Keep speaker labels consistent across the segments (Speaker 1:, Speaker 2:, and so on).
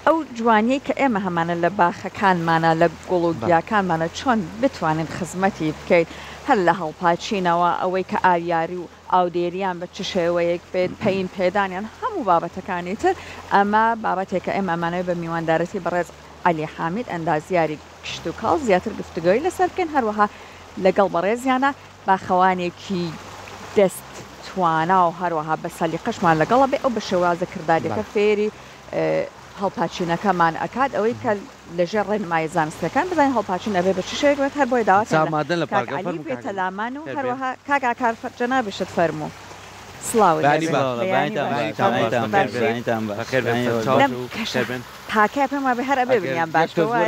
Speaker 1: ئەو جوانیی کە ئێمە هەمانە لە باخەکانمانە لە گوڵ و گیاکانمانە چۆن بتوانین خزمەتی بکەیت هەر لە هەڵپاچینەوە ئەوەی کە ئاریاری و ئاودێریان بە چ شێوەیەک بێت پەین پێدانیان هەموو بابەتەکانی تر ئەمە بابەتێکە ئێمە ئەمانەوە بە میواندارەتی بەڕێز عەلی حامید ئەندازیاری کشت و کاڵ زیاتر گفتوگۆی لەسەر بکەین هەروەها لەگەڵ بەڕێزیانە باخەوانێکی دەست توانا و هەروەها بە سەلیقەشمان لەگەڵە بێ ئەو بە شێوازە کرداریەکە فێری هەڵپاچینەکەمان ئەکات ئەوەی کە لەژێر ڕێنمایی زانستیەکان بزانین هەڵپاچین ئەبێ بە چ شێوەیەک هەر بۆی داواتمادە عەلی بێتە لامان و هەروەها کاک ئاکار جەنابیشت فەرموو سڵاو تاکە پێم وابێ هەر ئەبێ بنیان باشەوە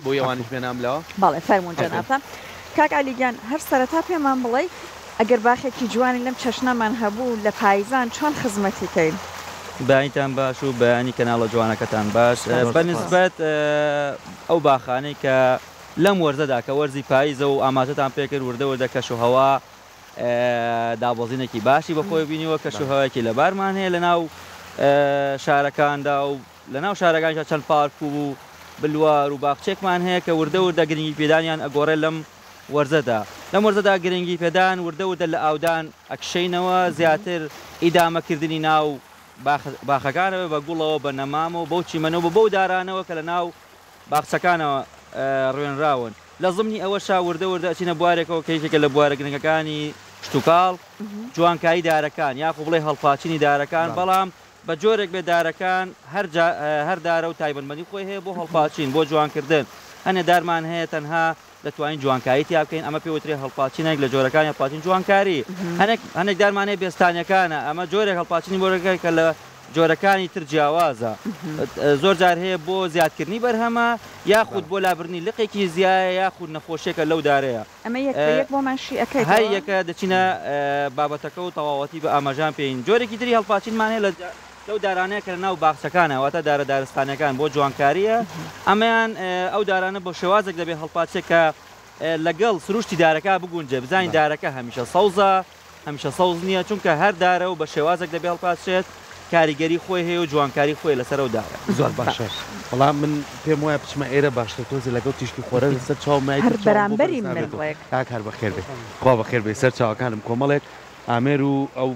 Speaker 2: بۆ ئەوانش بێنام لەوە
Speaker 1: بەڵێ فەرموون جەنابتان کاک عەلیگیان هەر سەرەتا پێمان بڵێ ئەگەر باخێکی جوانی لەم چەشنەمان هەبوو لە پاییزان چۆن خزمەتی کەین
Speaker 3: باینتان باش و بەیانی کەناڵە جوانەکەتان باش بەنسبەت ئەو باخانەی کە لەم وەرزەدا کە وەرزی پاییزە و ئاماژەتان پێکرد وردە وەردە کەشوهەوا دابۆزینێکی باشی بەخۆی بینیوە کەشوهەوەیەکی لەبارمان هەیە لەناو شارەکاندا و لەناو شارەکانیشدا چەند پارک و بلوار و باخچێکمان هەیە کە وردە وردە گرنگی پێدانیان ئەگۆڕێ لەم وەرزەدا لەم وەرزەدا گرنگی پێدان وردە وردە لە ئاودان ئەکشەینەوە زیاتر ئیدامەکردنی ناو باخەکانەوە بە گوڵەوە بە نەمامەوە بەو چیمەنەوە بە بەو دارانەوە کە لە ناو باخچەکانەوە ڕوێنراون لە زمنی ئەوە شاوردە وردە ئەچینە بوارێکەوە کەیفێکە لە بوارە گرنگەکانی شتوکاڵ جوانکایی دارەکان یاخۆ بڵێ هەڵپاچینی دارەکان بەڵام بە جۆرێک بێ دارەکان هەر دارە و تایبەتمەندی خۆی هەیە بۆ هەڵپاچین بۆ جوانکردن هەنێ دارمان هەیە تەنها دەتوانین جوانکاری تیا بکەین ئەمە پێوترێ هەڵپاچینێک لە جۆرەکانی هەڵپاچین جوانکاری هەنێک دارمانەیە بێستانیەکانە ئەمە جۆرێک هەڵپاچینی بۆرەکە کە لە جۆرەکانی تر جیاوازە زۆر جار هەیە بۆ زیادکردنی بەرهەمە یاخود بۆ لابرنی لقێکی زیایە یاخود نەخۆشیێکە لەو دارەیە
Speaker 1: ئەمە یەک بۆمانشی ئەەکەی
Speaker 3: هەر یەکە دەچینە بابەتەکە و تەواوەتی بە ئاماژان پێین جۆرێکی تری هەڵپاچینمان هەیە لەو دارانەیە کە لە ناو باخچەکانە واتە دارە دارستانەکان بۆ جوانکاریە ئەمەیان ئەو دارانە بۆ شێوازێک دەبێت هەڵپاچێک کە لەگەڵ سروشتی دارەکە بگونجێ بزانین دارەکە هەمیشە سەوزە هەمیشە سەوز نییە چونکە هەر دارە و بە شێوازێک دەبێت هەڵپاچێت کاریگەری خۆی هەیە و جوانکاری خۆی لەسەر و دارە
Speaker 2: زۆر باشە بەڵام من پێم وایە بچمە ئێرە باشتر تۆزی لەگەڵ تیشکی خۆرە لەسەر چاومای
Speaker 1: بەرامبەری مردڵێک
Speaker 2: کار بەخێر بێت خوا بەخێر بێ سەر چاوەکانم کۆمەڵێک ئامێر و ئەو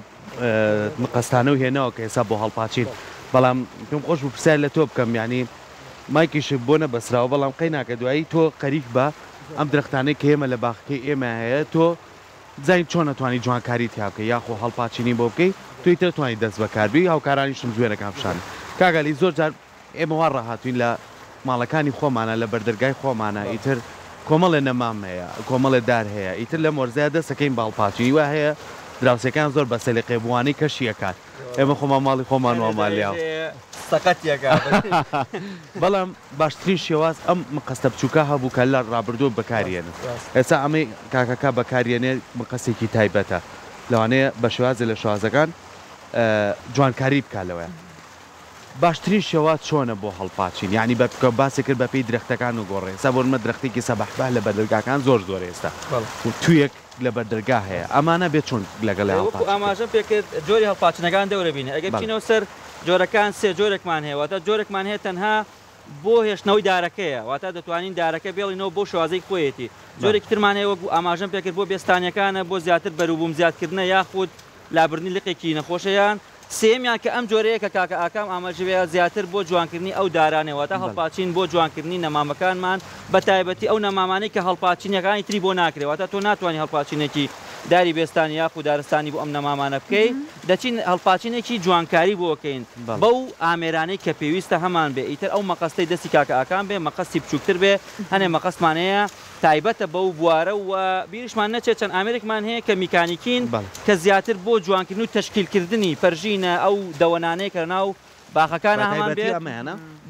Speaker 2: مقەستانە و هێنەوە کە ئێستا بۆ هەڵپاچین بەڵام پێم خۆش بوو پرسیار لە تۆ بکەم یعنی مایکیش بۆ نەبەسراوە بەڵام قەی ناکە دوایی تۆ قەریک بە ئەم درەختانەی کە ئێمە لە باخەکەی ئێمە هەیە تۆ زین چۆن نەتوانی جوانکاری تیا بکەی یاخۆ هەڵپاچینی بۆ بکەی توی ترتوانی دەست بەکاربی هاوکارانیشم زوێنەکان پیشان کاگەلی زۆر جار ئێمە وا ڕاهاتوین لە ماڵەکانی خۆمانە لە بەردەرگای خۆمانە ئیتر کۆمەڵێ نەمام هەیە کۆمەڵێ دار هەیە ئیتر لە مۆرزەیە دەستەکەین باڵپاچینی وا هەیە دراوسەکان زۆر بە سەلیقێبووانی کەشیەکات ئێمە خۆمان ماڵی خۆمان وامالیاوە
Speaker 3: سەقەتیەکە
Speaker 2: بەڵام باشترین شێواز ئەم مقەستە بچووکە هەبوو کە لە ڕابردوو بەکارێنن ئێستا ئەمەی کاکەکە بەکارێنێ مقەسێکی تایبەتە لەوانەیە بە شێوازە لە شوازەکان جوانکاری بکالەوە باشترین شێوات چۆنە بۆ هەڵپاچین یعنی بە باسی کرد بە پێی درەختەکان و گۆڕێ سا بۆمە درەختێکی سەبەحبا لە بەردەرگاکان زۆر زۆر ئێستا تویەک لە بەردەرگا هەیە ئەمانە بێت چۆن لەگەڵ
Speaker 3: ئاماژە پێکرد جۆری هەڵپاچنەکان دەورە بینە ئەگەر بچینەوە سەر جۆرەکان سێ جۆرێکمان هەیە واتە جۆرێکمان هەیە تەنها بۆ هێشتنەوەی دارەکەیە واتە دەتوانین دارەکە بێڵینەوە بۆ شوازەی خۆیەتی جۆرێکی ترمان هەیە وەکو ئاماژەم پێکرد بۆ بێستانیەکانە بۆ زیاتر بەروبووم زیادکردنە یاخود لابرنی لقێکی نەخۆشەیان سێمیان کە ئەم جۆرەیە کە کاکە ئاکام ئاماژەوەیە زیاتر بۆ جوانکردنی ئەو دارانەوەتە هەڵپاچین بۆ جوانکردنی نەمامەکانمان بە تایبەتی ئەو نەمامانەی کە هەڵپاچینەکانی تری بۆ ناکرێتواتە تۆ ناتوانانی هەڵپاچینێکی داری بێستانی یاخود دارستانی بۆ ئەم نەمامانە بکەیت دەچین هەڵپاچینێکی جوانکاری بۆکەین بەو ئامێرانەی کە پێویستە هەمان بێ ئیتر ئەو مەقەستەی دەستی کاکە ئاکام بێ مەقەستی بچووکتر بێ هەنێ مەقەستمانەیە تایبەتە بەو بوارە و بیرشمان نەچێت چەند ئامێرێکمان هەیە کە میکانیکین کە زیاتر بۆ جوانکردن و تەشکیلکردنی پەرژینە ئەو دەوەنانەی کە ناو باخەکانە هەمان بێت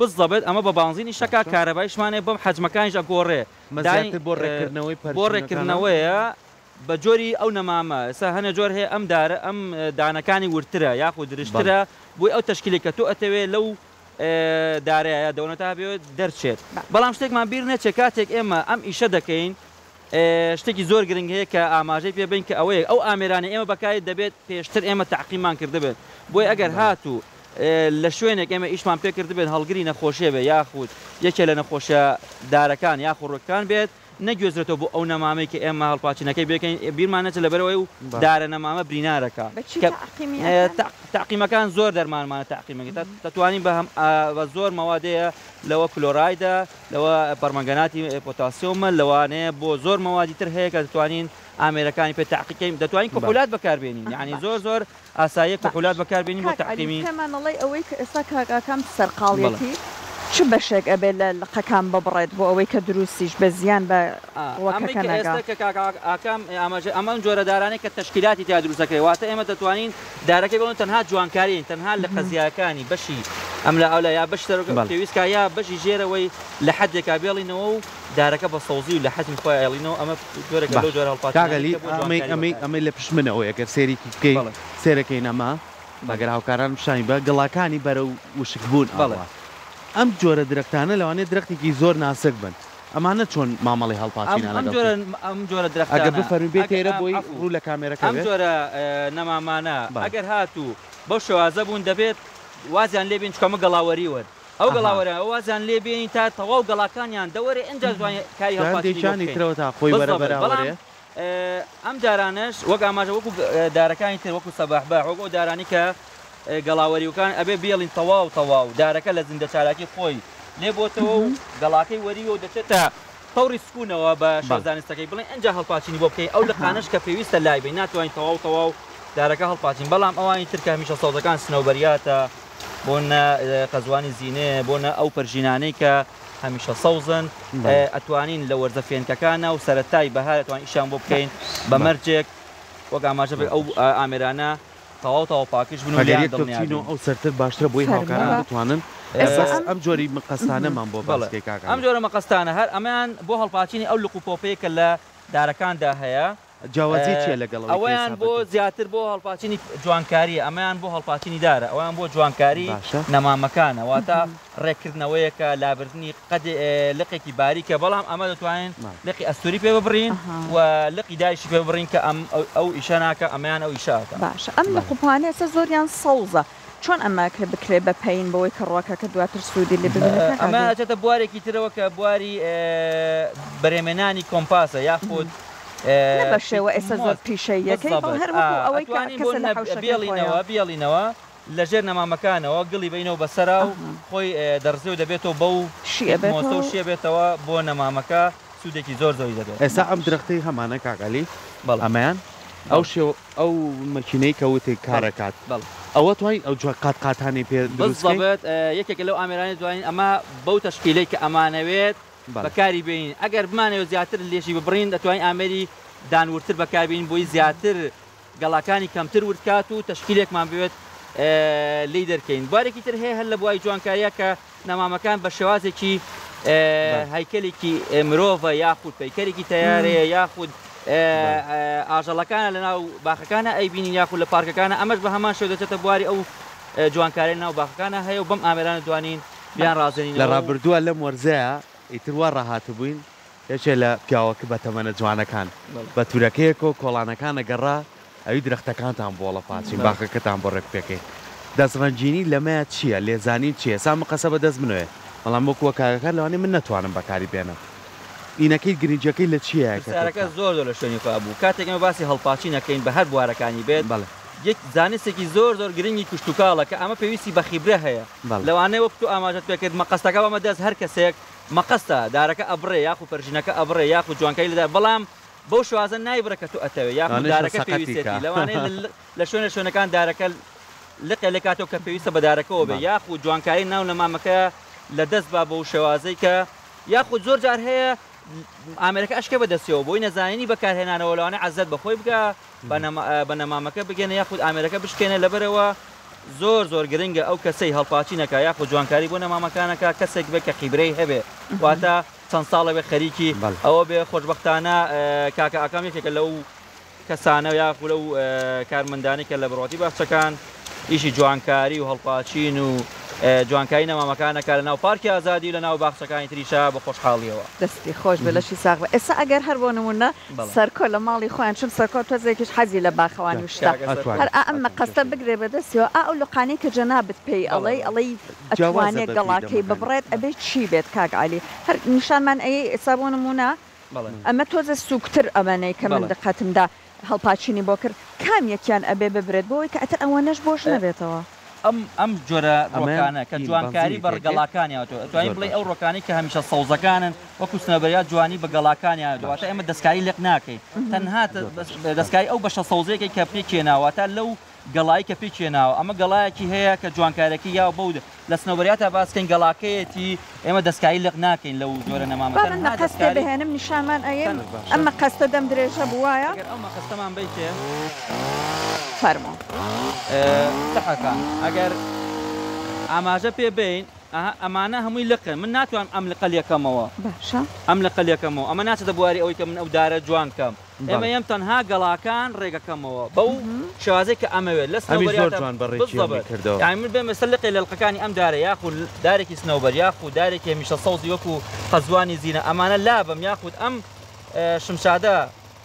Speaker 3: بزەبێت ئەمە بە بانزینی شەکا کارەبایشمانێ بەم حەجمەکانیش ئەگۆڕێ بۆ ڕێکردنەوەیە بە جۆری ئەو نەمامە ئێستا هەنە جۆر هەیە ئەم دارە ئەم دانەکانی ورترە یاخود درشترە بۆی ئەو تەشکیلێک کە تۆ ئەتەوێت لەو دارەیە دەونەتا بێت دەرچێت بەڵام شتێکمان بیر نەچێت کاتێک ئێمە ئەم ئیشە دەکەین شتێکی زۆر گرنگ هەیە کە ئاماژەی پێبین کە ئەوەیە ئەو ئامێرانە ئێمە بەکاری دەبێت پێشتر ئێمە تەعقیمان کردبێت بۆی ئەگەر هاتوو لە شوێنێک ئێمە ئیشمان پێکرد بێت هەڵگری نەخۆشیە بێ یاخود یەکێ لە نەخۆشیە دارەکان یاخود ڕۆکەکان بێت نەگوێزرێتەوە بۆ ئەو نەمامەی کە ئێمە هەڵپاچینەکەی بێکەین بیرمان نەچێت لەبەرەوەی و دارە نەمامە برینارەکە تاقیمەکان زۆر دەرمانمانە تاقیمەکە دەتوانین بە زۆر مەوادەیە لەوە کلۆرایدە لەوە پەرمەنگەناتی پۆتاسیۆمە لەوانەیە بۆ زۆر مەوادی تر هەیە کە دەتوانین ئامێرەکانی پێ تاقیکەین دەتوانین کحولات بەکاربێنین یعنی زۆر ئاسایی کحولات بەکاربێنین بۆ تاقیمی
Speaker 1: پێمانەڵی ئەوەی کە ئێستا کاکەکەم سەرقاڵیەتی چ بەشێک ئەبێت لە لقەکان ببڕێت بۆ ئەوەی کە دروستیش بە زیان بە
Speaker 3: ئاکام ئەمە جۆرە دارانێک کە تشکیلاتی تا دروستەکەی واتە ئێمە دەتوانین دارەکەی بڵن تەنها جوانکارین تەنها لە قەزیاکانی بەشی ئەم لە ئەولا یا بەش پێویستکە یا بەشی ژێرەوەی لە حدێکا بێڵینەوە و دارەکە بە سەوزی و لە حەزم خۆی ئەڵینەوە ئەمە جۆرەکە لەو جۆرە هەڵپاتاگەلی
Speaker 2: ئەمەی لە پشمنەوە یەکە سێریکی بکەی سێرەکەی نەما بەگەر هاوکاران شانی بە گەڵاکانی بەرە و وشک بوون ئەم جۆرە درەختانە لەوانێت درەختێکی زۆر ناسک بن ئەمانە چۆن مامەڵی هەڵپاتینانە
Speaker 3: ئەم جۆرە درەختە
Speaker 2: ئەگە بفەرمی بێت تێرە بۆی ڕوو لە کامێرەکە
Speaker 3: ئەم جۆرە نەمامانە ئەگەر هاتوو بەو شێوازە بوون دەبێت وازیان لێبین چکەمە گەڵاوەری وەر ئەو گەڵاوەرە وازیان لێبێنی تا تەواو گەڵاکانیان دەوەرێ ئەنجا جوانی کاری
Speaker 2: هەڵپاتینی ترەوە تا خۆی بەرەبەراوەرێ
Speaker 3: ئەم دارانش وەک ئاماژە وەکو دارەکانی تر وەکو سەباحبا وەکو دارانی کە گەڵاوەریەکان ئەبێ بێڵین تەواو دارەکە لە زیندە چالاکی خۆی لێ بۆتەوە و گەڵاکەی وەریوە و دەچێتە تەوری سکوونەوە بە شازانستەکەی بڵێن ئەنجا هەڵپاچینی بۆ بکەی ئەو لقانش کە پێویستە لای بێ ناتوانین تەواو دارەکە هەڵپاچین بەڵام ئەوانی ترکە هەمیشە سەوزەکان سنەوبەریاتە بۆنە قەزوانی زیینێ بۆنە ئەو پەرژینانەی کە هەمیشە سەوزن ئەتوانین لە وەرزە فێنکەکانە و سەرەتای بەهار ئەتوان ئیشان بۆ بکەین بە مەرجێک وەک ئاماژە بێ ئەو ئامێرانە تەواو پاکش بن
Speaker 2: و ئەو سەرتر باشترە بۆی هاوکاران بتوانن ئەم جۆری مقەستانەمان بۆ بەڵێ
Speaker 3: ئەم جۆرە مەقەستانە هەر ئەمان بۆ هەڵپاچینی ئەو لقوپۆپەیە کە لە دارەکاندا هەیە
Speaker 2: جیاوازی چیە لەگەڵ
Speaker 3: ئەویان بۆ زیاتر بۆ هەڵپاچینی جوانکاریە ئەمەیان بۆ هەڵپاچینی دارە ئەویان بۆ جوانکاری نەمامەکانە واتە ڕێکردنەوەیەکە لابردنی قەد لقێکی باریکە بەڵام ئەمە دەتوانین لقی ئەستوری پێ ببڕین و لقی داریشی پێ ببڕین کە ئەو ئیشە ناکە ئەمەیان ئەو ئیشاکە
Speaker 1: باشە ئەم لقوپانە ئێستا زۆریان سەوزە چۆن ئەمە کە بکرێ بە پەین بەوەی کە ڕۆکەکە دواتر سوودی لێ ببێت
Speaker 3: ئەمە ئەچێتە بوارێکی ترەوە کە بواری بەرێمێنانی کۆمپاسە یاخود
Speaker 1: بە شێوە ئێستا زۆر پیشەیەکەی ئەوەی
Speaker 3: بێڵینەوە لەژێر نەمامەکانەوە گڵی بینەوە بەسەرا و خۆی دەرزێ و دەبێتەوە بەو شیە بێتەوە بۆ نەمامەکە سوودێکی زۆر زۆری دەبێت
Speaker 2: ئێستا ئەم درەختەی هەمانە کاگەلی ئەمەیان ئەو مەکینەی کەوتی کارەکات ئەوە توانین ئەو قاتقاتانی پێ
Speaker 3: دروستبێت یەکێک لەو ئامێرانی دوانین ئەمە بەو تەشکیلەی کە ئەمانەوێت بەکاری بین ئەگەر بمانەوە زیاتر لێشی ببڕین دەتوانین ئامێری دانورتر بەکاربین بۆی زیاتر گەڵاکانی کەمتر ورکات و تەشکیلێکمان بوێت لی دەرکەین بارێکی تر هەیە هەر لە بوای جوانکاریە کە نەمامەکان بە شێوازێکی هایکلێکی مرۆڤە یاخود پەیکەرێکی تەیارەیە یاخود ئاژەڵەکانە لە ناو باخەکانە ئەیبینین یاخود لە پارکەکانە ئەمەش بە هەمان شێو دەچێتە بواری ئەو جوانکاری ناو باخەکانە هەیە و بەم ئامێرانە دوانین بیان ڕازێنین
Speaker 2: لە ڕابردووە لەم وەرزەیە ئیتروا ڕاهاتە بووین یەکێ لە پیاوەکە بە تەمەنە جوانەکان بە تورەکەیەک و کۆڵانەکانە گەڕا ئەوی درەختەکانتان بۆ لە پاچین باخەکەتان بۆ ڕێک پێکەی دەستڕەنجینی لەمەیە چییە لێزانی چییە سا مقەسە بە دەست بنوێ بەڵام وەکووە کاگەکە لەوانێ من نەتوانم بەکاری بێنم ئینەکەی گرنجەکەی لە
Speaker 3: چیەکە زۆر لە شوێنی بوو کاتێکمە باسی هەڵپاچی نەکەین بە هەر بوارەکانی بێت یەک زانستێکی زۆر گرنگی کوشتتوکاڵە کە ئەمە پێویستی بە خیبرە هەیە لەوانەیە وەکو ئاماژەت پێکرد مەقەستەکە بەمە دەست هەر کەسێک مەقەستە دارەکە ئەبڕێ یاخو پەرژینەکە ئەبڕێ یاخو جوانکاری لەدا بەڵام بەو شوازە نایبرە کە تو ئەتەوێ یاخو دارەکە پێویستێتی لەوانەیە لە شوێنەکان دارەکە لقێ لە کاتەوە کە پێویستە بە دارەکەەوە بێ یاخو جوانکاری ناو لە مامەکە لە دەست با بەو شێوازەی کە یاخود زۆر جار هەیە ئامێرەکە ئەشکە بەدەستیەوە بۆی نەزانینی بەکارهێنانەوە لەوانە عەزەت بەخۆی بکە بە نەمامەکە بگەنە یاخود ئامێرەکە بشکێنە لەبەرەوە زۆر گرنگە ئەو کەسەی هەڵپاچینەکە یاخود جوانکاری بۆ نەمامەکانەکە کەسێک بێت کە خیبرەی هەبێ واتە چەند ساڵە بێ خەریکی ئەوە بێ خۆشبەختانە کاکە ئاکام یەکێکە لەو کەسانە یاخود لەو کارمەندانی کە لە بڕواتی باخچەکان ئیشی جوانکاری و هەڵپاچین و جوانکاری نەمامەکانەکە لە ناو پارکی ئازادی و لە ناو باخچەکانی تریشا بە خۆشحاڵیەوە
Speaker 1: دەستی خۆش بە لەشی ساغ ئێستا ئەگەر هەر بۆ نمونە سەرکۆ لە ماڵی خۆیان چون سەرکۆ تۆزێکیش حەزی لە باخەوانی وشتا هەر ئەمە قەستە بگرێ بەدەستیەوە ئەو لقانەی کە جەنابەت پێی ئەڵەی ئەتوانێت گەڵاکەی ببڕێت ئەبێت چی بێت کاک عالی هەر نیشانمان ئەیە ئێستا بۆ نمونە ئەمە تۆزە سوکتر ئەمەنەی کە من دقەتمدا هەڵپاچینی بۆ کرد کام یەکیان ئەبێ ببرێت بۆی کە ئەتر ئەوەنەش بۆش نەبێتەوە
Speaker 3: ئەم جۆرە ڕۆکانە کە جوانکاری بە گەڵاکانیاتەوە توانین بڵێ ئەو ڕۆکانی کە هەمیشە سەوزەکانن وەکو سنەبەریات جوانی بە گەڵاکانیان دواتە ئێمە دەستکاری لێک ناکەین تەنها دەستکاری ئەو بەشە سەوزەیەکی کە پێکێناوەتە لەو گەڵایی کە پێکێناوە ئەمە گەڵایەکی هەیە کە جوانکارێکی یا بەو لە سنەوەریاتە باسکەین گەڵاکەیەتی ئێمە دەستکاری لێک ناکەین لەو جۆرە نەمامە
Speaker 1: قەستە بهێنم نیشانمان ئەیە ئەمە قەستە دەم درێژە بووایە
Speaker 3: ئەمە قەستەمان بیتێ
Speaker 1: فەرمۆ
Speaker 3: سەحەکان ئەگەر ئاماژە پێ بین ئەمانە هەمووی لقن من ناتوان ئەم لە قەلیەکەمەوە ئەم لە قەلیەکەمەوە ئەمە ناچێتە بواری ئەوەی کە من ئەو دارە جوان کەم ئێمە ئەم تەنها گەڵاکان ڕێگەکەمەوە بەو شوازەی کە ئەمەوێت لە سنەوبەریان من بێمە سەلقی لە لقەکانی ئەم دارە یاخود دارێکی سنەوبەر یاخود دارێکی هەمیشە سەوزی وەکو قەزوانی زیینە ئەمانە لابم یاخود ئەم شمشادە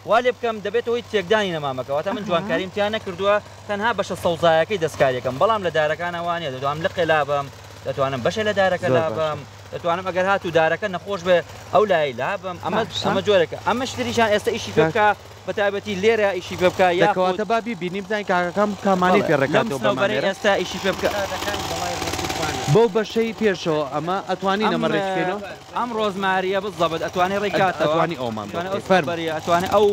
Speaker 3: وا لێ بکەم دەبێتەوەی تێکدانی نەمامەکەواتە من جوانکاریمتیان نەکردووە تەنها بەشە سەوزایەکەی دەستکاریەکەم بەڵام لە دارەکان ئەوانە دەتوانم لقێ لابم دەتوانم بەشە لە دارەکە لابم دەتوانم ئەگەر هاتوو دارەکە نەخۆش بێ ئەو لای لابم ئەمە جۆرەکە ئەمە شتریشان ئێستا ئیشی پێ بکە بەتایبەتی لێرە ئیشی پێ بکە
Speaker 2: یاکەواتە بابی بینیم بزانین کاکەکەم کامانی پێڕێکاتەوە
Speaker 3: بەمانێ ئێستا ئیشی پێ بکە
Speaker 2: بۆ بەشەی پێشەوە ئەمە ئەتوانی نەمە ڕێکێنەوە
Speaker 3: ئەم ڕۆزماریە بزەبێت ئەتوانی ڕێکاتەوە
Speaker 2: ئەتوانی ئەومان
Speaker 3: ئەتوانێت ئەو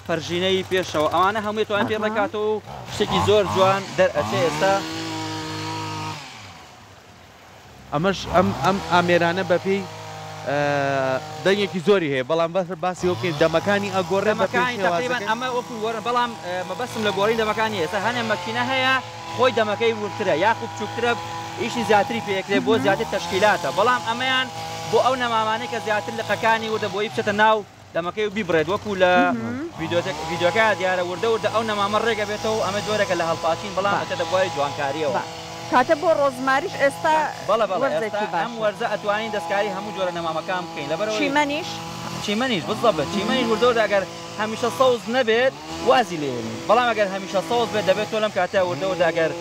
Speaker 3: فەرژینەی پێشەوە ئەوانە هەمووی توان پێ ڕێکاتەوە و شتێکی زۆر جوان دەرئەچێ ئێستا
Speaker 2: ئەمەش ئەم ئامێرانە بەپێی دەنگێکی زۆری هەیە بەڵام بەسەر باسی وەکەین دەمەکانی ئەگۆڕێ
Speaker 3: تقریبان ئەمە وەکو وەرە بەڵام مەبەستم لە گۆڕی دەمەکانی ئێستا هەنێ مەکینە هەیە خۆی دەمەکەی ورترە یاخود بچووکترە ئیشی زیاتری پێکرێ بۆ زیاتر تەشکیلاتە بەڵام ئەمەیان بۆ ئەو نەمامانەی کە زیاتر لقەکانی وردە بۆی بچێتە ناو دەمەکەی و بیبڕێت وەکو لە ڤیدیۆکە دیارە وردە ئەو نەمامە ڕێگە بێتەوە ئەمە جۆرەکە لە هەڵپاچین بەڵام ئەتە دەبواری جوانکاریەوە
Speaker 1: کاتە بۆ ڕۆزماریش ئێستا
Speaker 3: ئەم وەرزە ئەتوانین دەستکاری هەموو جۆرە نەمامەکان بکەین لەبەرەوە چیمەنیش بزەبێت چیمەنیش وردەوە ئەگەر هەمیشە سەوز نەبێت وازی لێنی بەڵام ئەگەر هەمیشە سەوز بێت دەبێت تۆ لەم کاتە وردەوە ئەگەر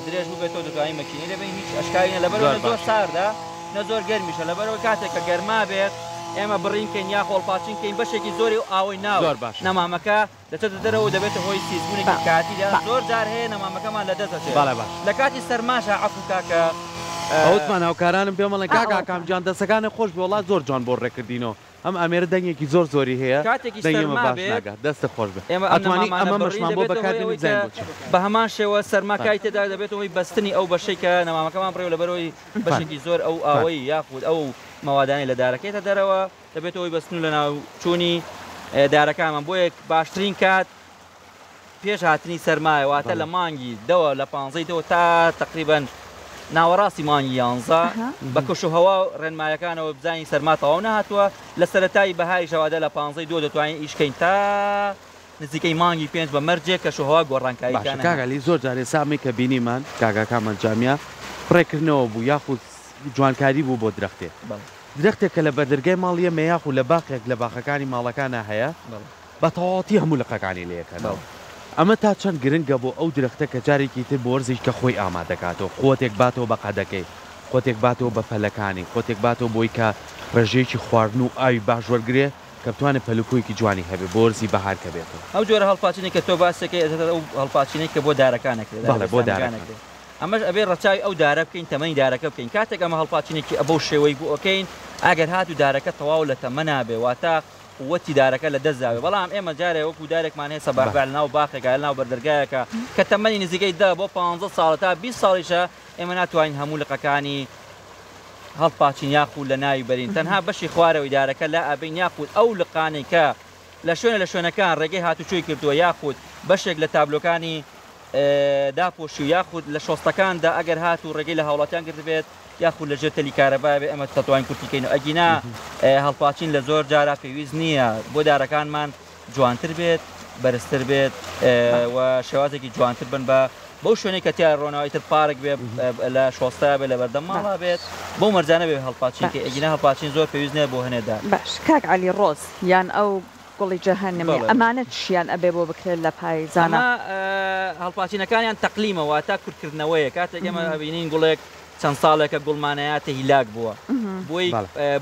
Speaker 3: درێژ بوو بێتەوە دەتوانین مەکینی لەبێت هیچ ئەشکالینە لەبەرەوە زۆر ساردا نە زۆر گەرمیشە لەبەرەوە کاتێک کە گەرما بێت ئێمە بڕینکەین یا خۆڵپاچینکەین بەشێکی زۆری و ئاوی ناو نەمامەکە دەچێت دەرەوە دەبێتە هۆی سیزبوونێکی کاتیدا زۆر جار هەیە نەمامەکەمان لە دەستەچێت لە کاتی سەرماشە عەفو کاکە
Speaker 2: ئەوتمان هاوکارانم پێ مەڵێن کاکا کام جان دەستەکانی خۆش بێ وڵات زۆر جوان بۆ ڕێکردینەوە ئەم ئەمێرە دەنگێکی زۆر زۆری هەیە دەنگێمە باش ناگات دەستە خۆش بێ ئەتوانی ئەمە مەشمان بۆ بەکاربێنین بزانین
Speaker 3: بە هەمان شێوە سەرماکای تێدا دەبێتەوەی بەستنی ئەو بەشەی کە نەمامەکەمان بڕێ لەبەرەوەی بەشێکی زۆر ئەو ئاوەی یاخود ئەو مەوادانی لە دارەکەیتە دەرەوە دەبێتەوەی بەستن لە ناوچوونی دارەکانمان بۆ یەک باشترین کات پێش هاتنی سەرمایەواتە لە مانگی دەوە لە 15 تا تقریبا ناوەڕاستی مانگی 11 بە کەشوهەوا ڕێنمایەکانەوە بزانین سەرما تەواو نەهاتووە لە سەرەتایی بەهای شەوادە لە 15 دەتوانین ئیشکەین تا نزیکەی مانگی 5 بە مەرجێک کەشوهەوا گۆڕانکاریەکان
Speaker 2: کاگەلی زۆر جارێ سامی کە بینیمان کاگاکانمان جامیا ڕێکردنەوە بوو یاخود جوانکاری بوو بۆ درەختێ درەختێک کە لە بەردرگای ماڵیە مەیاخ و لە باخێک لە باخەکانی ماڵەکانە هەیە بە تەواوەتی هەموو لقەکانی لەیەکەنەوە ئەمە تا چەند گرنگە بۆ ئەو درەختە کە جارێکی تر بۆ وەرزش کە خۆی ئامادەکاتەوە خۆتێک باتەوە بە قەدەکەی خۆتێک باتەوە بە پەلەکانی خۆتێک باتەوە بۆی کە ڕێژەیەکی خواردن و ئاوی باش وەرگێ کە بتوانێت پەلوکۆیەکی جوانی هەبێ بۆ وەرزی بەهار کە بێتەوە
Speaker 3: ئەو جۆرە هەڵپاچینی کە تۆ باسەکەی ئەو هەڵپاچینەی کە بۆ دارەکانەکرێت
Speaker 2: بۆ دارەکان
Speaker 3: ئەمەش ئەبێ ڕەچاوی ئەو دارە بکەین تەمەنی دارەکە بکەین کاتێک ئەمە هەڵپاچینێکی ئەبەو شێوەی بوو ئۆکەین ئەگەر هاتوو دارەکە تەواو لە تەمە نابێ واتە قوتی دارەکە لە دەستداوێ بەڵام ئێمە جارێ وەکو دارێکمان هەیە سەباربار لە ناو باخێکە لە ناو بەردەرگایەکە کە تەمەنی نزیکەی 10 بۆ 15 ساڵە تا 20 ساڵیشە ئێمە ناتوانین هەموو لقەکانی هەڵپاچین یاخود لە ناوی بەرین تەنها بەشی خوارەوەی دارەکە لا ئەبین یاخود ئەو لقانەی کە لە شوێنە لە شوێنەکان ڕێگەی هاتوچۆی کردووە یاخود بەشێک لە تابلۆکانی داپۆشی و یاخود لە شۆستەکاندا ئەگەر هاتوو ڕێگەی لە هاوڵاتیان کرد بێت یاخود لە ژێتەلی کارەبا بێ ئەمە تەتوانین کورتیکەین و ئەگینا هەڵپاچین لە زۆر جارا پێویست نییە بۆ دارەکانمان جوانتر بێت بەرزتر بێت و شێوازێکی جوانتر بن بە بەو شوێنەی کە تیا ڕۆنەوەیتر پارک بێ لە شۆستا بێ لە بەردەماڵا بێت بۆ مەرجانە بێ هەڵپاچینکە ئەگینا هەڵپاچین زۆر پێویست نیە بۆ هەنێدا
Speaker 1: باش کاک علی ڕۆز یان ئەو گوڵی جەهەنەمی ئەمانە چیان ئەبێ بۆ بکرێت لە پایزانە
Speaker 3: هەڵپاچینەکانیان تەقلیمەوە تا کورتکردنەوەیە کاتێک ئێمە ئەبینین گوڵێک چەند ساڵێکە گوڵمانەیاتە هیلاک بووە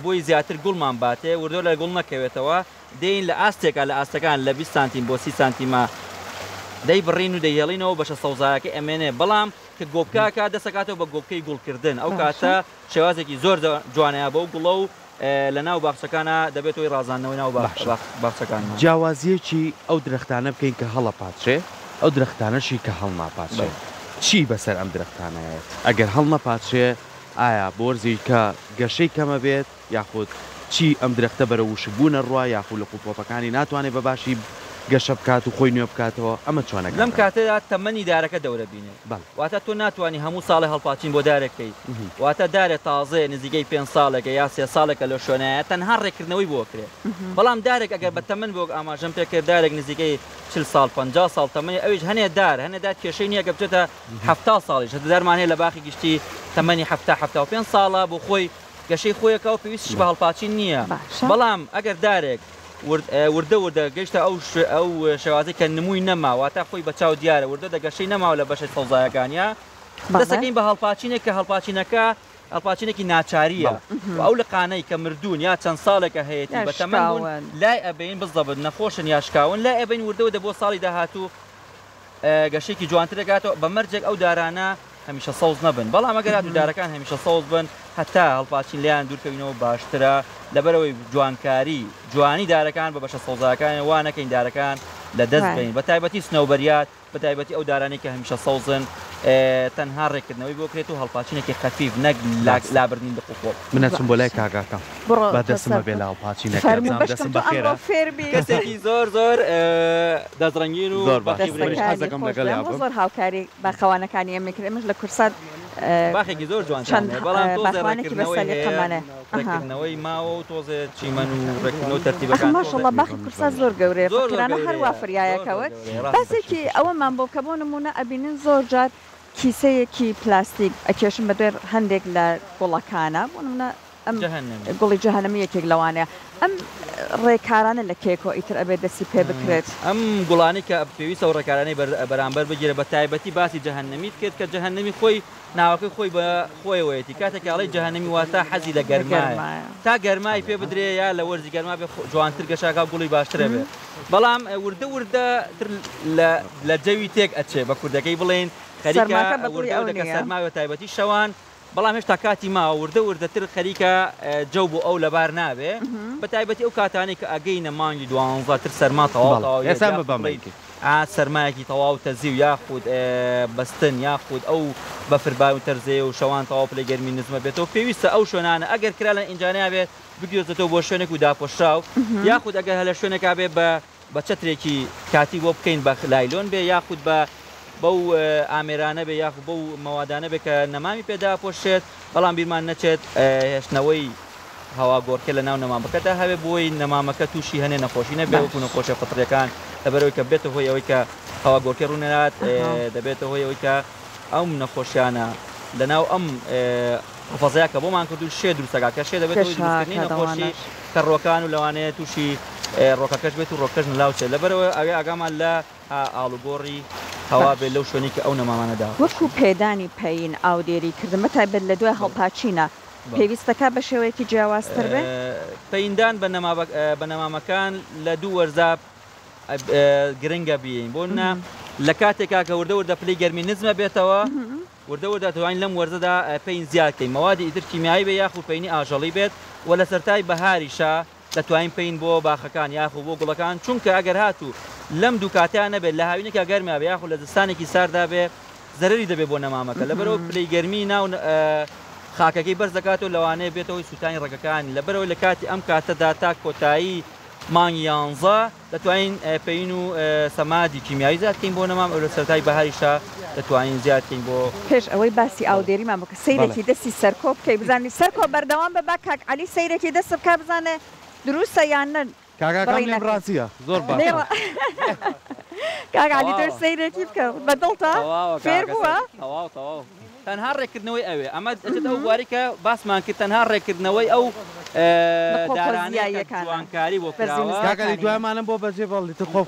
Speaker 3: بۆی زیاتر گوڵمان باتێ وردۆ لە گوڵ نەکەوێتەوە دێین لە ئاستێکە لە ئاستەکان لە 20 سانتیم بۆ 30 سانتیمە دەی بڕین و دەیهێڵینەوە بەشە سەوزایەکە ئەمێنێ بەڵام کە گۆبکاکە دەسەکاتەوە بە گۆبکەی گوڵکردن ئەو کاتە شێوازێکی زۆر جوانەیە بەو گوڵە و لە ناو باخچەکانە دەبێتەوەی ڕازاندنەوەی ناو باخچەکان
Speaker 2: جیاوازیەکی ئەو درەختانە بکەین کە هەڵە پاچێ ئەو درەختانەشی کە هەڵ ناپاچێ چی بەسەر ئەم درەختانەیە ئەگەر هەڵ نەپاچێ ئایا بۆرزی کە گەشەی کەمە بێت یاخود چی ئەم درەختە بەرە وشبوونە ڕوا یاخود لە قوپۆپەکانی ناتوانێت بە باشی گەشە بکات و خۆی نوێ بکاتەوە ئەمە چۆنەکە
Speaker 3: لەم کاتەدا تەمەنی دارەکە دەورە بینێ واتە تۆ ناتوانانی هەموو ساڵی هەڵپاچین بۆ دارێکەکەی واتە دارێت تازێ نزیگەی 5 ساڵێکە یا 3 ساڵێکە لە شوێنایە تەنها ڕێکردنەوەی بۆ کرێت بەڵام دارێک ئەگەر بە تەمەن بۆ ئاماژەم پێکرد دارێک نزیگەی 40 ساڵ 50 ساڵ تەمەنی ئەویش هەنێدار کێشەی نییە کە بچێتە 70 ساڵیش دەرمانەیە لە باخی گشتی تەمەنی 75 ساڵە بۆ خۆی گەشەی خۆیەکەەوە پێویستیش بە هەڵپاچین نییە بەڵام ئەگەر دارێک وردە گەشتە ئەو شێوازەی کە نمووی نەماواتە خۆی بە چاو دیارە وردە دەگەشەی نەماوە لە بەشە سەوزایەکانیا دەسەکەین بە هەڵپاچینێک کە هەڵپاچینێکی ناچاریە ئەو لە قانەی کە مردوون یا چەند ساڵێکە هەیەی بە تەمەون لای ئەبین بزەبت نەخۆشن یاشکاون لای ئەبین وردەوە دە بۆ ساڵی داهاتوو گەشێکی جوانتر دەکاتەوە بە مەرجێک ئەو دارانە هەمیشە سەوز نەبن بەڵام ئەگەر هاتوو دارەکان هەمیشە سەوز بن هەتا هەڵپاچین لیان دوورکەوینەوە باشترە لەبەرەوەی جوانکاری جوانی دارەکان بە بەشە سەوزاکان وانەکەین دارەکان لە دەست بین بە تایبەتی سنەوبەریات بە تایبەتی ئەو دارانەی کە هەمیشە سەوزن تەنها ڕێکردنەوەی بۆ کرێت و هەڵپاچینێکی خەفیف نەک لابردنین بقوپۆ
Speaker 2: منەچم بۆ لای کاگاکەم بە دەستمە بێ لە هەڵپاچینەکە دەستم بەخێرە
Speaker 3: کەسێکی زۆر دەزڕەنگین و
Speaker 2: حەزەکەم لەگەڵ
Speaker 1: زۆر هاوکاری باخەوانەکانی ئەمێکرێمش لە کورسات
Speaker 3: باخێکی زۆر جوان بەڵام ڕێکردنەوەی ماوە و تۆزێ چیمەن و ڕێکردنەوە تەرتیبەکان
Speaker 1: ماشەڵڵا باخی کورسات زۆر گەورەیە فکرانە هەروە فریایەکەوت باسێکی ئەوەمان بۆ کە بۆ نمونە ئەبینن زۆر جار کیسەیەکی پلاستیک ئەکێشن بە دوێر هەندێک لە گوڵەکانە بۆ نمونە ئەم گوڵی جەهەنەمی یەکێک لەوانەیە ئەم ڕێکارانە لە کێکۆ ئیتر ئەبێت دەستی پێ بکرێت
Speaker 3: ئەم گوڵانی کە پێویستە و ڕێکارانەی بەرامبەر بگیرە بە تایبەتی باسی جەهەنەمیت کرد کە جەهەنەمی خۆی ناوەکەی خۆی بە خۆیەوەیەتی کاتێکاڵی جەهەنەمی واتە حەزی لە گەرمایە تا گەرمای پێ بدرێ یا لە وەرزی گەرما بێ جوانتر گەشاکە گوڵی باشترە بێت بەڵام وردە لە جەوی تێک ئەچێ بە کوردەکەی بڵێن خەریکە سەرماوە تایبەتی شەوان بەڵام هێشتا کاتی ماوە وردەتر خەریکە جەو بۆ ئەو لەبار نابێ بە تایبەتی ئەو کاتانی کە ئەگەینە مانگی 12 تر سەرما تەواو سەرمایەکی تەواو تەزی و یاخود بەستن یاخود ئەو بەفربای و تەرزێ و شەوان تەواو پلەی گەرمی نزمە بێتەوە پێویستە ئەو شوێنانە ئەگەر کرا لە ئینجانیا بێت بگیۆزێتەوە بۆ شوێنێک و داپۆشراو یاخود ئەگەر هەلە شوێنێکا بێ بە چەترێکی کاتی بۆ بکەین بە لایلۆن بێ یاخود بەو ئامێرانە بێ یاخود بەو مەوادانە بێ کە نەمامی پێدا پۆشێت بەڵام بیرمان نەچێت هێشتنەوەی هەوا گۆڕکە لە ناو نەمامەکەدا هەوێ بۆی نەمامەکە تووشی هەنێ نەخۆشی نەبێ وەکو نەخۆشیە فەتریەکان لەبەرەوەی کە بێتە هۆی ئەوەی کە هەوا گۆڕکە ڕوونەات دەبێتە هۆی ئەوەی کە ئەو نەخۆشیانە لەناو ئەم حفەزەیە کە بۆمان کردو شێ دروستەکە کە شێ دەبێت دروستکردنی نەخۆشی کەڕۆکان و لەوانەیە تووشی ڕۆکەکەش بێت و ڕۆکەش نەلاوچێت لەبەرەوە ئەوێ ئاگامان لە ئاڵوگۆڕی هەوا بێت لەو شوێنی کە ئەو نەمامانەدا
Speaker 1: وەکو پێدانی پەیین ئاودێری کردن بەتایبەت لە دوای هەڵپاچینە پێویستەکە بە شێوەیەکی جیاوازتر بێ
Speaker 3: پەیندان بە نەمامەکان لە دوو وەرزە گرنگە بین بۆنە لە کاتێکا کە وردە پلەی گەرمی نزمە بێتەوە وردە دەتوانین لەم وەرزەدا پێین زیادکەین مەوادی ئیتر کیمیایی بێ یاخود پەینی ئاژەڵی بێت و لە سەرتای بەهاریشە دەتوانین پێین بۆ باخەکان یاخود بۆ گوڵەکان چونکە ئەگەر هاتوو لەم دوو کاتیان نەبێت لە هاوینێکە گەرمیا بێ یاخود لە زستانێکی ساردا بێ زەرری دەبێت بۆ نەمامەکە لەبەرەوە پلەی گەرمی ناو خاکەکەی بەرز دەکاتەوە لەوانەیە بێتەوەی سووتانی ڕێگەکانی لەبەرەوەی لە کاتی ئەم کاتەدا تا کۆتایی مانگی 11 دەتوانین پێین و سەمادی کیمیایی زیادکەین بۆ نەمام ئەو لە سەرتای بەهاریشە دەتوانین زیادکەین بۆ
Speaker 1: پێش ئەوەی باسی ئاودێریمان بکە سەیرێکی دەستی سەرکۆ بکەی بزانانی سەرکۆ بەردەوام بە با کاک عەلی سەیرێکی دەست بکە بزانێ دروستە یان نە
Speaker 2: کاگاکەم ڕاستیە زۆر باش
Speaker 1: کاک علی تۆ سەیرێکی بکە بەدڵتە فێر بووە
Speaker 3: تەواو تەنها ڕێکردنەوەی ئەوێ ئەمە ئەو بواری کە باسمان کرد تەنها ڕێکردنەوەی ئەو دارانەیە جوانکاری بۆ کراوە
Speaker 2: کاکەلی دوایمانم بۆ بەجێ بەڵی تۆ خۆ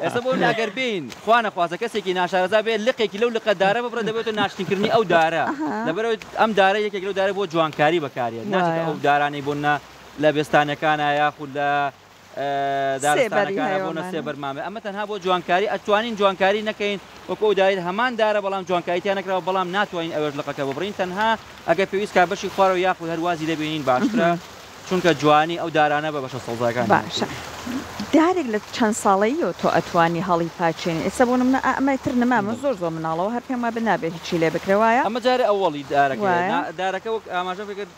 Speaker 3: ئێستا بۆ ئەگەر بین خوا نەخوازە کەسێکی ناشارەزا بێت لقێکی لەو لقە دارە ببڕە دەبێتەوە ناشتینکردنی ئەو دارە لەبەرەوەی ئەم دارە یەکێک لەو دارە بۆ جوانکاری بەکارێت ناچێت ئەو دارانەی بۆنە لە بێستانەکانە یاخود لە دارستانەکانە بۆنە سێبەرمامێ ئەمە تەنها بۆ جوانکاری ئەتوانین جوانکاری نەکەین وەکو ئەو دارێت هەمان دارە بەڵام جوانکاریتیان نەکراوە بەڵام ناتوانین ئەوەش لقەکە ببڕین تەنها ئەگەر پێویست کا بەشی خوارەوە یاخود هەروازی دەبینین باشترە چونکە جوانی ئەو دارانە بە بەشە سەوزەکان
Speaker 1: باشە دارێک لە چەند ساڵەیەوە تۆ ئەتوانی هەڵی پاچێنی ئێستا بۆ منە ئەمەتر نەما من زۆر مناڵەوە هەر پێم وابێ نابێت هیچی لێ بکرێوایە
Speaker 3: ئەمە جارە ئەوڵی دارەکە وەک ئاماژە بکرد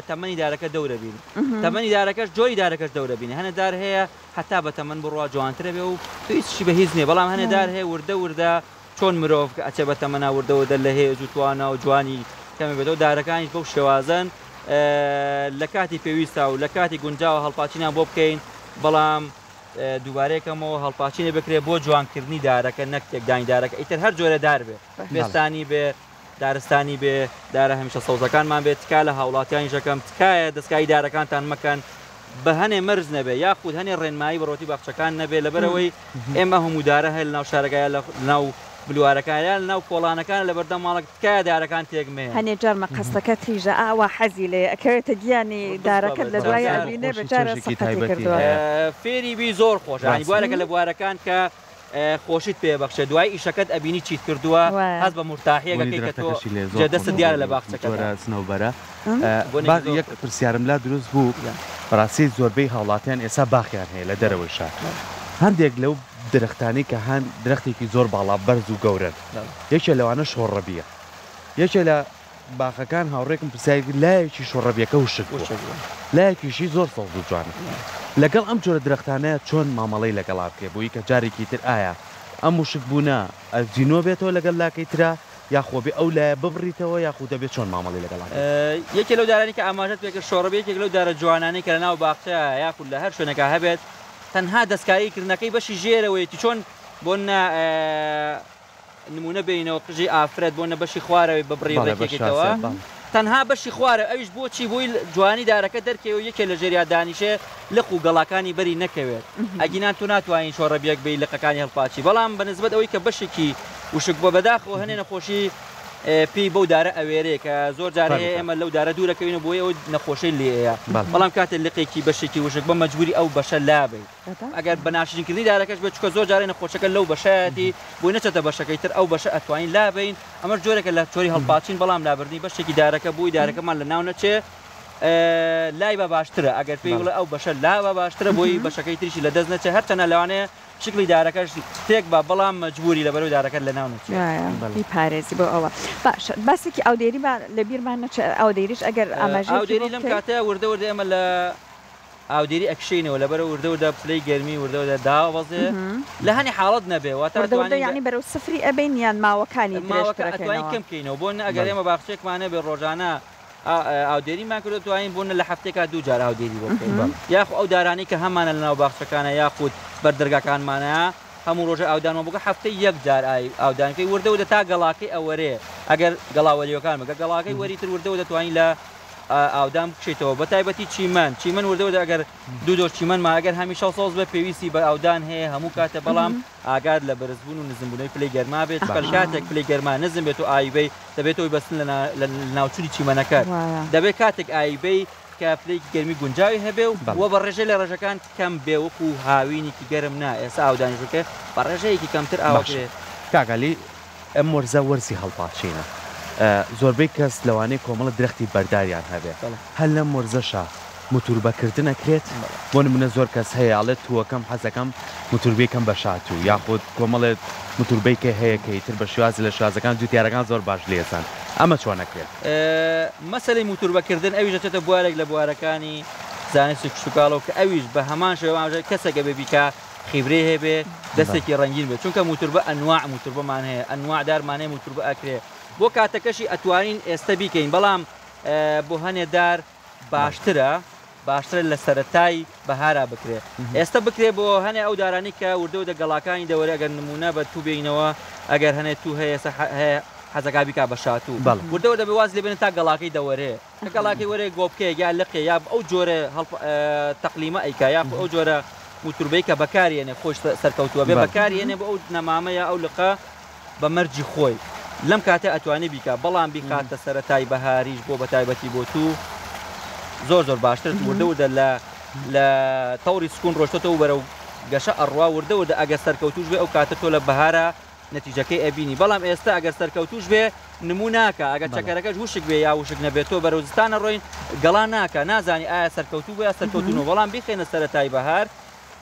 Speaker 3: تەمەنی دارەکە دەورە بین تەمەنی دارەکەش جۆری دارەکەش دەورە بینی هەنە دار هەیە حتا بە تەمەن بڕوا جوانترە بێ و تو هیچی بە هیچ نییە بەڵام هەنێ دار هەیە وردە چۆن مرۆڤ ئەچە بە تەمەنا وردەوەدە لە هەیە جوتوانە و جوانی کەمە بێتەوە دارەکانی بەو شێوازن لە کاتی پێویستە و لە کاتی گونجاوە هەڵپاچینیان بۆ بکەین بەڵام دووبارەیەکەمەوە هەڵپاچینی بکرێت بۆ جوانکردنی دارەکە نەک تێکدانی دارەکە ئیتر هەر جۆرە دار بێ بێستانی بێ دارستانی بێ دارە هەمیشە سەوزەکانمان بێت تکا لە هاوڵاتیانی ژەکەم تکایە دەستکایی دارەکانتان مەکەن بە هەنێ مەرز نەبێ یاخود هەنێ ڕێنمایی بەڕۆتی باخچەکان نەبێ لەبەرەوەی ئێمە هەموو دارە هەیە لە ناو شارەکەیە لە ناو بلوارەکان لە ناو کۆڵانەکان لە بەردەم ماڵک تکایە دارەکان تێکمێ
Speaker 1: هەنێ جارمە قەستەکە تیژە ئاوا حەزی لێ ئەکەوێتە گیانی دارەکەت لە دوای ئەبینێ بەجارە سەقەتی کردووە
Speaker 3: فێری بی زۆر خۆش ینی بوارەکە لە بوارەکان کە خۆشیت پێبەخشە دوای ئیشەکەت ئەبینی چیت کردووە هەست بە مرتاحیەکەی کە تۆ دەست دیارە لە باخچەکە
Speaker 2: سنەوبەرە یەک پرسیارم لا دروست بوو بەڕاستی زۆربەی هاوڵاتیان ئێستا باخیان هەیە لە دەرەوەی شار هەندێک لەو درختانی کە هەند درختێکی زۆر باڵا بەرز و گەورن یەکێ لەوانە شۆڕەبیە یەکێ لە باخەکان هاوڕێکم پرسیاری لایەکی شۆڕەبیەکە و شک لایەکیشی زۆر سەوز و جوانە لەگەڵ ئەم جۆرە درختانەیە چۆن مامەڵەی لەگەڵا بکێ بۆی کە جارێکی تر ئایا ئەم وشک بوونە ئەجینۆ بێتەوە لەگەڵ لاکەی ترا یاخۆبێ ئەو لایە ببڕیتەوە یاخود دەبێت چۆن مامەڵی لەگەڵا
Speaker 3: یەکێ لەو دارانی کە ئاماژەت پێکە شۆڕەبێکێک لەو دارە جوانانەی کە لە ناو باخچە یاخود لە هەر شوێنێکە هەبێت تەنها دەستکاریکردنەکەی بەشی ژێرەوەیەتی چۆن بۆنە نمونە بینەوە قژی ئافرەت بۆنە بەشی خوارەوەی ببڕی ڕێکێکەوە تەنها بەشی خوارە ئەویش بۆچی بۆی جوانی دارەکە دەرکەوە یەکێ لە ژێریا دانیشێ لق و گەڵاکانی بەری نەکەوێت ئەگینان تو ناتوانین شۆڕەبیەک بی لقەکانی هەڵپاچی بەڵام بەنسبەت ئەوەی کە بەشێکی وشک بۆ بەداخەوە هەنێ نەخۆشی پێی بەو دارە ئەوێرێ کە زۆر جارەیە ئێمە لەو دارە دوورەکەوین بۆی ئەو نەخۆشی لێەیە بەڵام کاتێک لقێکی بەشێکی وشک بە مەجبوری ئەو بەشە لابێت ئەگەر بەناشرینکردنی دارەکەش بێت چکە زۆر جارێ نەخۆشەکە لەو بەشایەتی بۆی نەچێتە بەشەکەی تر ئەو بەشە ئەتوانین لابین ئەمەش جۆرێکە لە چۆری هەڵپاچین بەڵام لابردنی بەشێکی دارەکە بووی دارەکەمان لە ناو نەچێ لای بە باشترە ئەگەر پێی وڵە ئەو بەشە لا بە باشترە بۆی بەشەکەی تریشی لە دەست نەچێ هەرچەنە لەوانەیە شکلی دارەکەش تێک بە بەڵام مەجبوری لەبەرەوەی دارەکەت لە ناو
Speaker 1: نەچێ پارێزی بۆ ئەوە باش باسێکی ئەودێری لە بیرمان نەچێ ئەودێریش ئەگەر ئاماژەی
Speaker 3: ئەودێری لەم کاتە وردە ئێمە لە ئاودێری ئەکشینەوە لەبەرە وردەوردە پلەی گەرمی وردەوردە داوەزێ لە هەنی حاڵەت نەبێ واتە
Speaker 1: ینی بەرەو سفری ئەبین یان ماوەکانی
Speaker 3: ئەتوانین کەم بکەینەوە بۆ ئەگەر ئێمە باخچێکمانە بێ ڕۆژانە ئاودێریمان کردو توانین بوون لە هەفتێکا دوو جار ئاودێری بۆ بکەین یاخو ئەو دارانی کە هەمانە لە ناو باخچەکانە یاخود بەردەرگاکانمانەیە هەموو ڕۆژە ئاودانەوە بکە هەفتەی یەک جار ئاودانەکەی وردەوردە تا گەڵاکەی ئەوەرێ ئەگەر گەڵاوەلیەکان بگە گەڵاکەی وەریتر وردەوە دەتوانین لە ئاودام بکشیتەوە بە تایبەتی چیمەن وردەوردە ئەگەر دوو دۆر چیمەنما ئەگەر هەمیشە سۆز بە پێویستی بە ئاودان هەیە هەموو کاتە بەڵام ئاگاد لە بەرزبوون و نزمبوونەوەی پلەی گەرما بێت کاتێک پلەی گەرما نزم بێت و ئایبەی دەبێتەوەی بەستن لە ناوچووری چیمەنەکە دەبێت کاتێک ئایبەی کە پلەی گەرمی گونجاوی هەبێ و بە ڕێژە لە ڕێژەکان کەم بێ وەکو هاوینێکی گەرم نا ئێستا ئاودانیشەکە بە ڕێژەیەکی کەمتر ئاوەکرێت
Speaker 2: کاکالی ئەم وەرزە وەرزی هەڵپاچینە زۆربەی کەس لەوانەیە کۆمەڵە درەختی بەرداریان هەبێت هەر لەم وەرزەشە موتوربەکردن ئەکرێت بۆ نمونە زۆر کەس هەیەڵێت تووەکەم حەزەکەم موتوربێکم بەشات و یاخود کۆمەڵێت موتوربەیکە هەیەکەی تر بە شوازی لە شازەکان جوتیارەکان زۆر باش لێسان ئەمە چۆن نەکرێت
Speaker 3: مەسەلەی موتوربەکردن ئەویش دەچێتە بوارێک لە بوارەکانی زانستی کشتتوکاڵەوە کە ئەویش بە هەمان شێوە کەسێکە ببیکە خیبرێ هەبێ دەستێکی ڕەنگین بێت چونکە موتوربە ئەنواع موتوربەمان هەیە ئەنواع دارمانەیە موتوربە ئەکرێ بۆ کاتەکەشی ئەتوانین ئێستا بیکەین بەڵام بۆ هەنێ دار باشترە باشترە لە سەرەتای بەهارا بکرێ ئێستا بکرێ بۆ هەنێ ئەو دارانی کە وردە و دەگەڵاکانی دەوەرە ئەگەر نمونە بە تو بینەوە ئەگەر هەنێ تو هەیە هەیە حەزەکە بیکا بە شاتوو وردەوە دەبێ واز لێبێنن تا گەڵاکەی دەوەرێ گەڵاکەی وەرێ گۆبکەیە یا لقێ یا ئەو جۆرە تەقلیمە ئەیکا یا ئەو جۆرە موتوربەی کە بەکارێنێ خۆش سەرکەوتووە بێ بەکارێنێ بە ئەو نەمامەیە ئەو لقە بە مەرجی خۆی لەم کاتە ئەتوانێ بیکە بەڵام بیخاتە سەرەتای بەهاریش بۆ بە تایبەتی بۆ تو زۆر باشتر وردە لە تەوری سکون ڕۆشتەوە بەرەو گەشە ئەڕوا وردە ئەگەر سەرکەوتوش بێ ئەو کاتە تۆ لە بەهارە نەتیجەکەی ئەبینی بەڵام ئێستا ئەگەر سەرکەوتوش بێ نمو ناکە ئەگەر چەکەرەکەش وشک بێ یا وشک نەبێتەوە بەرەو زستانە ڕۆین گەڵا ناکە نازانی ئایا سەرکەوتوو بۆ یا سەرکەوتونەوە بەڵام بیخێنە سەرەتای بەهار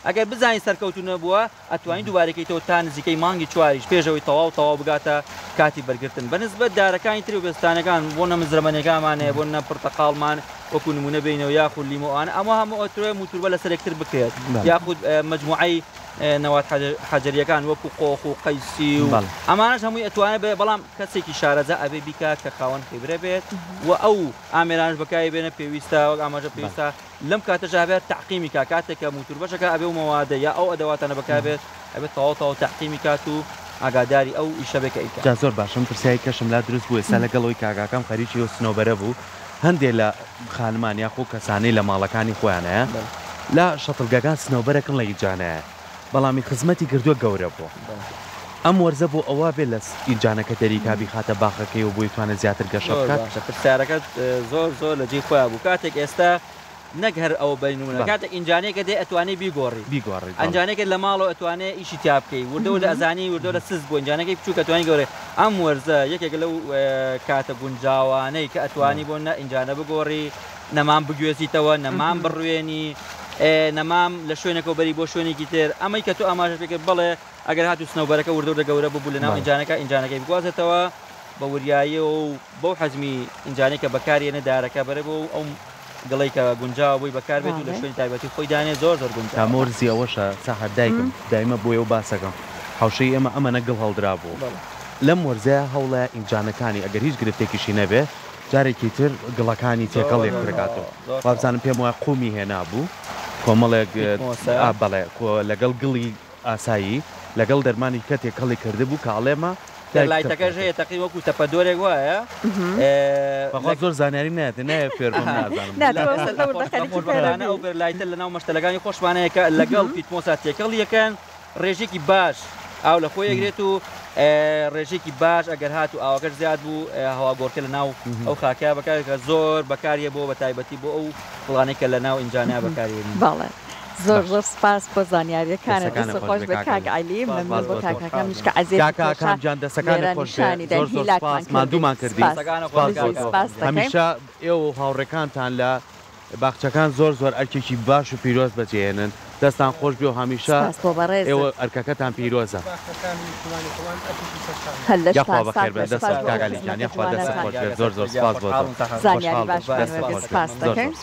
Speaker 3: ئەگەر بزانین سەرکەوتو نەبووە ئەتوانین دووبارەکەیتەوە تا نزیکەی مانگی چواریش پێشەوەی تەواو بگاتە کاتی بەرگرتن بەنسبەت دارەکانی تری و بێستانەکان بۆ نەمزرەمەنێکامانەیە بۆ نە پرتەقاڵمان وەکو نمونە بینەوە یاخود لیمۆوان ئەمە هەموو ئەتوێ موتوربە لە سەرێکتر بکرێت یاخود مجموعەی نەوات حەجەریەکان وەکو قۆخ و قەیسی و ئەمانەش هەمووی ئەتوانێت بێ بەڵام کەسێکی شارەزە ئەبێ بیکە کە خاوەن خێبرە بێت و ئەو ئامێرانش بەکاری بێنە پێویستە وەک ئاماژە پێویستە لەم کاتەش هەبێت تەعقیمی کا کاتێک کە موتوربەشەکە ئەبێ و مەوادە یا ئەو ئەدەواتانە بەکاربێت ئەبێت تەواو تەعقیمی کات و ئاگاداری ئەو ئیشەبێکە ئیکا
Speaker 2: جا زۆر باشم پرسیایی کەشم لا دروست بوو ئێستا لەگەڵەوەی کاگاکەم خەریکی و سنۆبەرە بوو هەندێک لە خانمان یاخۆ کەسانەی لە ماڵەکانی خۆیانەیە لە شەتڵگەکان سنۆبەرەکەن لە ئیجانەیە بەڵامی خزمەتی کردووە گەورە بوو ئەم وەرزە بۆ ئەوە بێت لە ئیجانەکە دەریکابی خاتە باخەکەی و بۆی توانە زیاتر گەشە بکات
Speaker 3: پرسیارەکەت زۆر لە جێی خۆیان بوو کاتێک ئێستا نەک هەر ئەوە بینونە کاتێک ئینجانەیەکە دێ ئەتوانێ بیگۆڕی ئەنجانێکە لە ماڵەوە ئەتوانێ ئیشی تیا بکەی وردە ئەزانی وردە لە سز بۆ ئینجانەکەی بچوو کە توانی گەورێ ئەم وەرزە یەکێک لەو کاتە گونجاوانەی کە ئەتوانی بۆ نە ئینجانە بگۆڕی نەمان بگوێزیتەوە نەمان بڕوێنی نەمام لە شوێنەکە بەری بۆ شوێنێکی تر ئەمەی کە تۆ ئاماژە پێکرد بڵێ ئەگەر هاتو سنەوبەرەکە وردە گەورە ببوو لە ناو ئینجانەکەی بگوازێتەوە بە وریایی و بەو حەزمی ئینجانێکە بەکارێنە دارەکە بەرە بۆ ئەو گڵی کە گونجاوە بۆی بەکاربێت و لە شوێنی تایبەتی خۆی دانێ زۆر گونج
Speaker 2: تامۆرزی ئەوەشە ساحر دایکم دایمە بۆی و باسەکەم حوشەی ئێمە ئەمە نەگەڵ هەڵدرا بوو لەم وەرزەیە هەوڵە ئینجانەکانی ئەگەر هیچ گرفتێکیشی نەبێ جارێکی تر گڵەکانی تێکەڵ یەکترگاتەوە وابزانم پێم وایە قومی هێنا بوو کۆمەڵێک بەڵێ لەگەڵ گڵی ئاسایی لەگەڵ دەرمانی کە تێکەڵی کرده بوو کاڵێمە
Speaker 3: لایتەکەش هەیە تەقی وەکو تەپەدۆرێک وایە
Speaker 2: بەخوا زۆر زانیاری نایەتە نایە فێر بم
Speaker 3: نازانم ئەو لایتە لە ناو مەشتەلەکانی خۆشمانەیە کە لەگەڵ پیتمۆسا تێکەڵ یەکەن ڕێژێکی باش ئاو لە خۆی یەگرێت و ڕێژێکی باش ئەگەر هات و ئاوەکەش زیاد بوو هەوا گۆڕکە لە ناو ئەو خاکیا بەکار کە زۆر بەکاریە بۆ بە تایبەتی بۆ ئەو فڵانێکە لە ناو ئینجانیا بەکارێنی
Speaker 1: باڵێ زۆر سپاس بۆ زانیاریەکانە دەست خۆش بە کاک عەلی مەمنون بۆ کاکەکەم میشکە عەزیز
Speaker 2: کاکەکان جان دەستەکانی خۆش زۆر سپاس مادوومان کردی هەمیشە ئێوە هاوڕێکانتان لە باخچەکان زۆر ئەرکێکی باش و پیرۆز بەجێهێنن دەستان خۆش بێ و هەمیشە ئێوە ئەرکەکەتان پیرۆزە یاخوا بەخێر بێ دەست کاک عەلی جان یاخوا دەست خۆش بێ زۆر سپاس بۆ
Speaker 1: زانیاری باش سپاس دەکەین